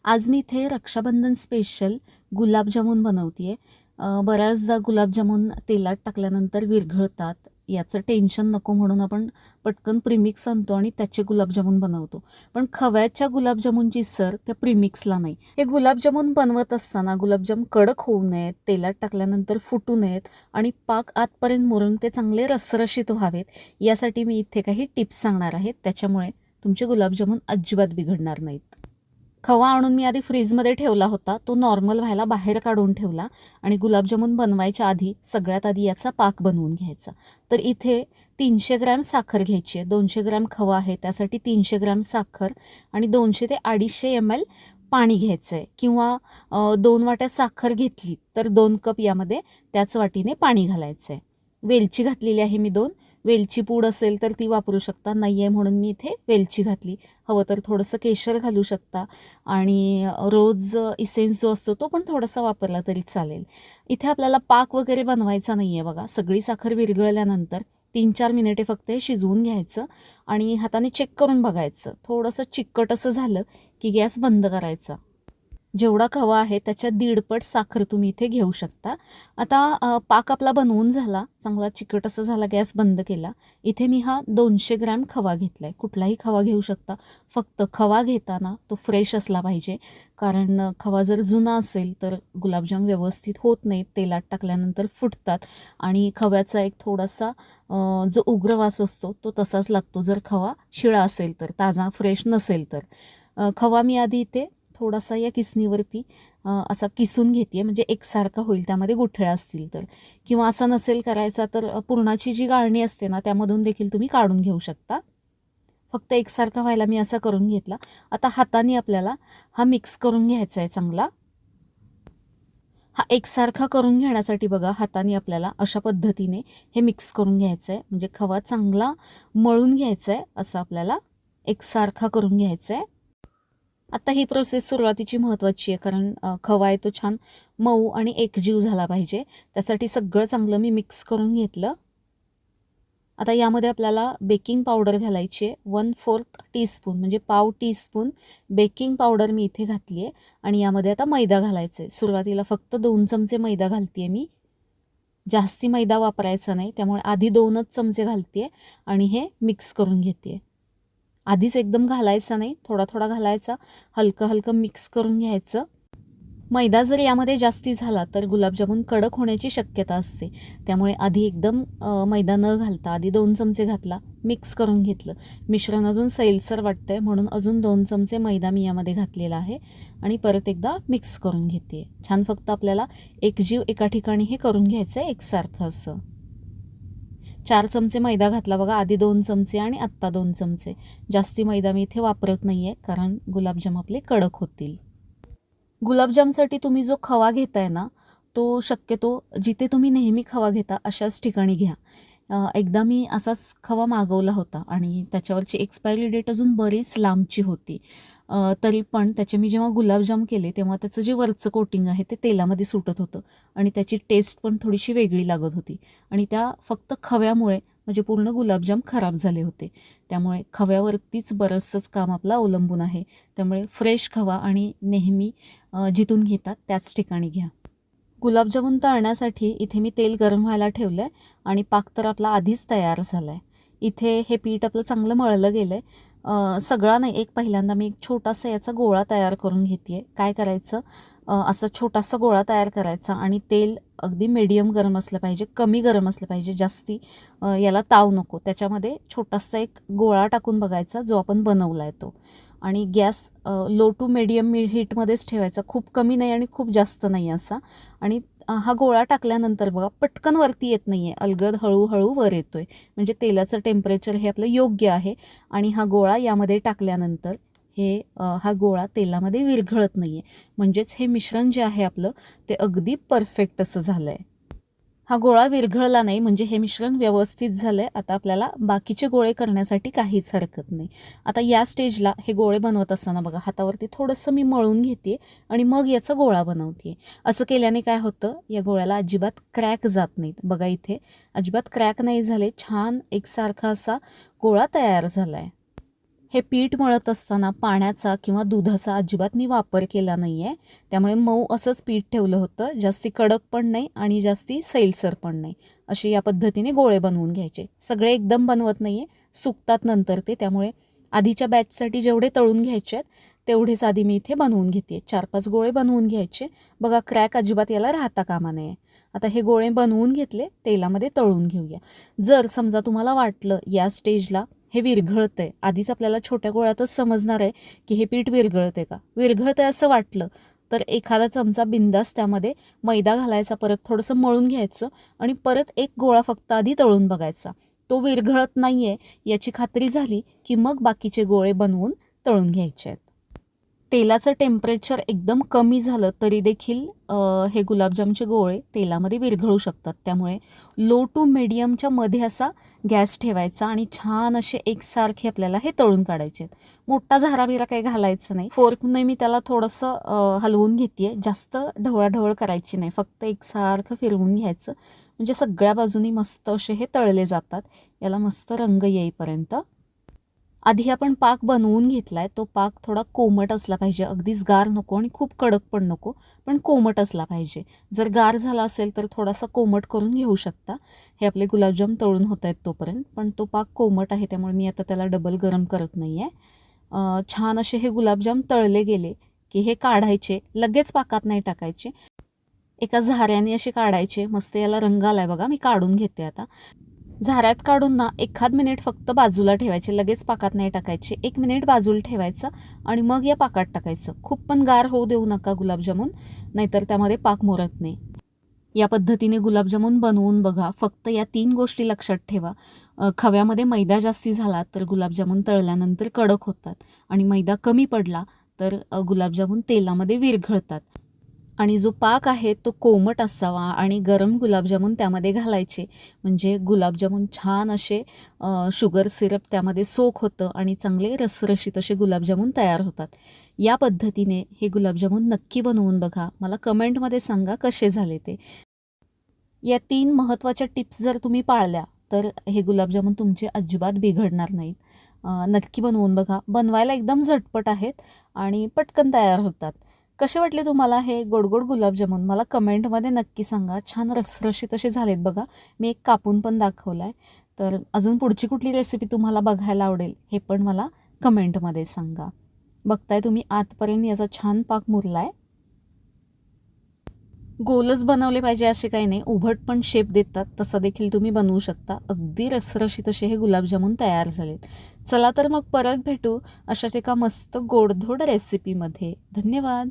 आज मी इथे रक्षाबंधन स्पेशल गुलाबजामुन बनवते आहे। बऱ्याचदा गुलाबजामुन तेलात टाकल्यानंतर विरघळतात, याचं टेन्शन नको म्हणून आपण पटकन प्रीमिक्स आणतो आणि त्याचे गुलाबजामुन बनवतो। पण खव्याच्या गुलाबजामुनची सर त्या प्रीमिक्सला नाही। हे गुलाबजामुन बनवत असताना गुलाबजाम कडक होऊ नयेत, तेलात टाकल्यानंतर फुटू नयेत आणि पाक आतपर्यंत मुरून ते चांगले रसरशीत व्हावेत, यासाठी मी इथे काही टिप्स सांगणार आहे। त्याच्यामुळे तुमचे गुलाबजामुन अजिबात बिघडणार नाहीत। खवा आणून मी आधी फ्रीजमध्ये ठेवला होता, तो नॉर्मल व्हायला बाहेर काढून ठेवला आणि गुलाबजामुन बनवायच्या आधी सगळ्यात आधी याचा पाक बनवून घ्यायचा। तर इथे 300 ग्रॅम साखर घ्यायची आहे, 200 ग्रॅम खवा आहे त्यासाठी 300 ग्रॅम साखर आणि 200 ते 250 ml पाणी घ्यायचं आहे, किंवा 2 वाट्या साखर घेतली तर 2 कप यामध्ये त्याच वाटीने पाणी घालायचं आहे। वेलची घातलेली आहे मी 2, वेलची पूड असेल तर ती वापरू शकता, नाही आहे म्हणून मी इथे वेलची घातली। हवं तर थोडंसं केशर घालू शकता आणि रोज इसेन्स जो असतो तो पण थोडासा वापरला तरी चालेल। इथे आपल्याला पाक वगैरे बनवायचा नाही आहे बघा। सगळी साखर विरघळल्यानंतर 3-4 मिनिटे फक्त हे शिजवून घ्यायचं आणि हाताने चेक करून बघायचं। थोडंसं चिकट असं झालं की गॅस बंद करायचा। जेवढा खवा आहे त्याच्या 1.5 पट साखर तुम्ही इथे घेऊ शकता। आता पाक आपला बनवून झाला, चांगला चिकट असं झाला, गॅस बंद केला। इथे मी हा 200 ग्रॅम खवा घेतला आहे, कुठलाही खवा घेऊ शकता। फक्त खवा घेताना तो फ्रेश असला पाहिजे, कारण खवा जर जुना असेल तर गुलाबजाम व्यवस्थित होत नाहीत, तेलात टाकल्यानंतर फुटतात आणि खव्याचा एक थोडासा जो उग्र वास असतो तो तसाच लागतो जर खवा शिळा असेल तर, ताजा फ्रेश नसेल तर। खवा मी आधी इथे थोडासा या किसणीवरती असा किसून घेते, म्हणजे एकसारखा होईल, त्यामध्ये गुठळ्या असतील तर, किंवा असा नसेल करायचा तर पुरणाची जी गाळणी असते ना त्यामधून देखील तुम्ही काढून घेऊ शकता। फक्त एकसारखा व्हायला मी असा करून घेतला। आता हाताने आपल्याला हा मिक्स करून घ्यायचा आहे चांगला। हा एकसारखा करून घेण्यासाठी बघा हाताने आपल्याला अशा पद्धतीने हे मिक्स करून घ्यायचं आहे, म्हणजे खवा चांगला मळून घ्यायचा आहे, असं आपल्याला एकसारखा करून घ्यायचं आहे। आता ही प्रोसेस सुरुवातीची महत्त्वाची आहे, कारण खवा आहे तो छान मऊ आणि एकजीव झाला पाहिजे, त्यासाठी सगळं चांगलं मी मिक्स करून घेतलं। आता यामध्ये आपल्याला बेकिंग पावडर घालायची आहे, 1/4 टीस्पून, म्हणजे पाव टीस्पून बेकिंग पावडर मी इथे घातली आहे। आणि यामध्ये आता मैदा घालायचं आहे। सुरुवातीला फक्त 2 चमचे मैदा घालते आहे मी, जास्ती मैदा वापरायचा नाही, त्यामुळे आधी 2च चमचे घालते आहे आणि हे मिक्स करून घेते आहे। आधीच एकदम घालायचा नाही, थोडा थोडा घालायचा, हलकं हलकं मिक्स करून घ्यायचं। मैदा जर यामध्ये जास्ती झाला तर गुलाबजामुन कडक होण्याची शक्यता असते, त्यामुळे आधी एकदम मैदा न घालता आधी 2 चमचे घातला, मिक्स करून घेतलं। मिश्रण अजून सैलसर वाटतंय म्हणून अजून 2 चमचे मैदा मी यामध्ये घातलेला आहे आणि परत एकदा मिक्स करून घेते। छान फक्त आपल्याला एकजीव एका ठिकाणी हे करून घ्यायचं आहे एकसारखं असं। 4 चमचे मैदा घातला बघा, आधी 2 चमचे आणि आत्ता 2 चमचे। जास्ती मैदा मी इथे वापरत नाही आहे, कारण गुलाबजाम आपले कडक होतील। गुलाबजामसाठी तुम्ही जो खवा घेताय ना, तो शक्यतो जिथे तुम्ही नेहमी खवा घेता अशाच ठिकाणी घ्या। एकदा मी असाच खवा मागवला होता आणि त्याच्यावरची एक्सपायरी डेट अजून बरीच लांबची होती। तरी पण त्याचे मी जेव्हा गुलाबजाम केले तेव्हा त्याचं जे वरचं कोटिंग आहे ते तेलामध्ये सुटत होतं आणि त्याची टेस्ट पण थोडीशी वेगळी लागत होती आणि त्या फक्त खव्यामुळे म्हणजे पूर्ण गुलाबजाम खराब झाले होते। त्यामुळे खव्यावरतीच बरंचसंच काम आपलं अवलंबून आहे, त्यामुळे फ्रेश खवा आणि नेहमी जिथून घेतात त्याच ठिकाणी घ्या। गुलाबजामुन तळण्यासाठी इथे मी तेल गरम व्हायला ठेवलं आहे आणि पाक तर आपला आधीच तयार झाला आहे। इथे हे पीठ आपलं चांगलं मळलं गेलं आहे, सगळा नाही, एक पहिल्यांदा मी एक छोटासा याचा गोळा तयार करून घेते आहे। काय करायचं, असा छोटासा गोळा तयार करायचा आणि तेल अगदी मीडियम गरम असलं पाहिजे, कमी गरम असलं पाहिजे, जास्ती याला ताव नको। त्याच्यामध्ये छोटासा एक गोळा टाकून बघायचा जो आपण बनवला आहे तो, आणि गॅस लो टू मीडियम हीटमध्येच ठेवायचा, खूप कमी नाही आणि खूप जास्त नाही असा। आणि हा गोळा टाकल्यानंतर बघा पटकन वरती येत नाही आहे, अलगद हळूहळू वर येतो आहे, म्हणजे तेलाचं टेम्परेचर हे आपलं योग्य आहे। आणि हा गोळा यामध्ये टाकल्यानंतर हा गोळा तेलामध्ये विरघळत नाही आहे, म्हणजेच हे मिश्रण जे आहे आपलं ते अगदी परफेक्ट असं झालं आहे। हा गोळा विरघळला नाही म्हणजे हे मिश्रण व्यवस्थित झालं आहे। आता आपल्याला बाकीचे गोळे करण्यासाठी काहीच हरकत नाही। आता या स्टेजला हे गोळे बनवत असताना बघा हातावरती थोडंसं मी मळून घेते आणि मग याचा गोळा बनवते। असं केल्याने काय होतं, या गोळ्याला अजिबात क्रॅक जात नाहीत। बघा इथे अजिबात क्रॅक नाही झाले, छान एकसारखा असा गोळा तयार झाला आहे। हे पीठ मळत असताना पाण्याचा किंवा दुधाचा अजिबात मी वापर केला नाही आहे. त्यामुळे मऊ असंच पीठ ठेवलं होतं. जास्ती कडक पण नाही आणि जास्ती सैलसर पण नाही. असे या पद्धतीने गोळे बनवून घ्यायचे. सगळे एकदम बनवत नाही आहे, सुकतात नंतर ते. त्यामुळे आधीच्या बॅचसाठी जेवढे तळून घ्यायचे आहेत तेवढेच आधी मी इथे बनवून घेते. 4-5 गोळे बनवून घ्यायचे. बघा क्रॅक अजिबात याला राहता कामा नये. आता हे गोळे बनवून घेतले, तेलामध्ये तळून घेऊया. जर समजा तुम्हाला वाटलं या स्टेजला हे विरघळतंय, आधीच आपल्याला छोट्या गोळ्यातच समजणार आहे की हे पीठ विरघळते का. विरघळतंय असं वाटलं तर एखादा चमचा बिंदास त्यामध्ये मैदा घालायचा, परत थोडंसं मळून घ्यायचं आणि परत एक गोळा फक्त आधी तळून बघायचा. तो विरघळत नाही आहे याची खात्री झाली की मग बाकीचे गोळे बनवून तळून घ्यायचे आहेत. तेलाचं टेम्परेचर एकदम कमी झालं तरी देखील हे गुलाबजामचे गोळे तेलामध्ये विरघळू शकतात. त्यामुळे लो टू मिडियमच्या मध्ये असा गॅस ठेवायचा आणि छान असे एकसारखे आपल्याला हे तळून काढायचे आहेत. मोठा झाराबिरा काही घालायचं नाही. फोर्कने मी त्याला थोडंसं हलवून घेते आहे. जास्त ढवळाढवळ करायची नाही, फक्त एकसारखं फिरवून घ्यायचं. म्हणजे सगळ्या बाजूनी मस्त असे हे तळले जातात, याला मस्त रंग येईपर्यंत. आधी आपण पाक बनवून घेतला आहे, तो पाक थोडा कोमट असला पाहिजे. अगदीच गार नको आणि खूप कडक पण नको, पण कोमट असला पाहिजे. जर गार झाला असेल तर थोडासा कोमट करून घेऊ शकता. हे आपले गुलाबजाम तळून होत आहेत तोपर्यंत. पण तो पाक कोमट आहे त्यामुळे मी आता त्याला डबल गरम करत नाही आहे. छान असे हे गुलाबजाम तळले गेले की हे काढायचे, लगेच पाकात नाही टाकायचे. एका झाऱ्याने असे काढायचे. मस्त याला रंग आलाय बघा, मी काढून घेते आता. झाऱ्यात काढून ना 1 मिनिट फक्त बाजूला ठेवायचे, लगेच पाकात नाही टाकायचे. 1 मिनिट बाजूला ठेवायचं आणि मग या पाकात टाकायचं. खूप पण गार होऊ देऊ नका गुलाबजामुन, नाहीतर त्यामध्ये पाक मुरत नाही. या पद्धतीने गुलाबजामुन बनवून बघा. फक्त या 3 गोष्टी लक्षात ठेवा. खव्यामध्ये मैदा जास्ती झाला तर गुलाबजामुन तळल्यानंतर कडक होतात आणि मैदा कमी पडला तर गुलाबजामुन तेलामध्ये विरघळतात. आणि जो पाक आहे तो कोमट असावा आणि गरम गुलाबजामुन त्यामध्ये घालायचे, म्हणजे गुलाबजामुन छान असे शुगर सिरप त्यामध्ये सोक होतं आणि चांगले रसरशीत असे गुलाबजामुन तयार होतात. या पद्धतीने हे गुलाबजामुन नक्की बनवून बघा. मला कमेंटमध्ये सांगा कसे झाले ते. या 3 महत्त्वाच्या टिप्स जर तुम्ही पाळल्या तर हे गुलाबजामुन तुमचे अजिबात बिघडणार नाहीत. नक्की बनवून बघा. बनवायला एकदम झटपट आहेत आणि पटकन तयार होतात. कसे वाटले तुम्हाला हे गोड गुलाबजामुन? मला कमेंटमध्ये नक्की सांगा. छान रसरशीत असे झालेत बघा. मी एक कापून पण दाखवला आहे. तर अजून पुढची कुठली रेसिपी तुम्हाला बघायला आवडेल हे पण मला कमेंटमध्ये सांगा. बघताय तुम्ही आतपर्यंत याचा छान पाक मुरला आहे. गोलच बनवले पाहिजे असे काही नाही, उभट पण शेप देतात, तसा देखील तुम्ही बनवू शकता. अगदी रसरशीत असे हे गुलाबजामुन तयार झालेत. चला तर मग परत भेटू अशाच एका मस्त गोडधोड रेसिपीमध्ये. धन्यवाद.